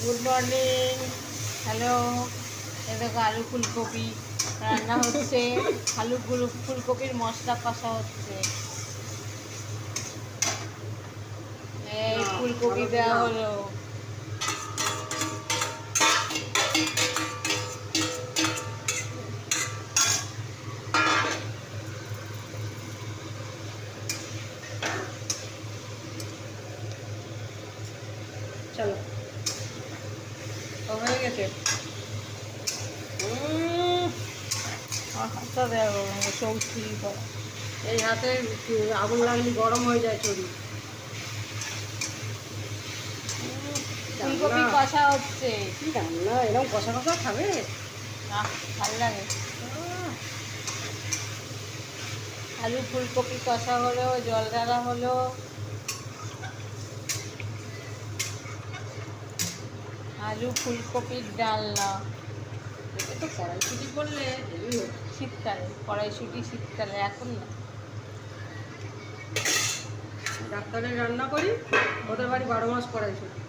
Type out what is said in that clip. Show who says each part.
Speaker 1: Good morning. Hello. এ দেখো আলু ফুলকপি রান্না হচ্ছে। ফুলকপির মশলা কষা হচ্ছে। এই ফুলকপি দেওয়া হলো।
Speaker 2: চলো হয়ে গেছে।
Speaker 1: হাতটা দেখো চৌচি করা।
Speaker 2: এই হাতে আগুন লাগলে গরম হয়ে যায় শরীর।
Speaker 1: ফুলকপি কষা হচ্ছে।
Speaker 2: কি রান্না এরকম কষা কষা খাবে?
Speaker 1: ভালো লাগে। আলু ফুলকপি কষা হলো, জল ঢালা হলো। আলু ফুলকপির ডালনা।
Speaker 2: এটা তো কড়াইশুঁটি করলে
Speaker 1: শীতকালে কড়াইশুঁটি, শীতকালে এখন না।
Speaker 2: ডাক্তারের রান্না করি, ওদের বাড়ি 12 মাস কড়াইশুঁটি।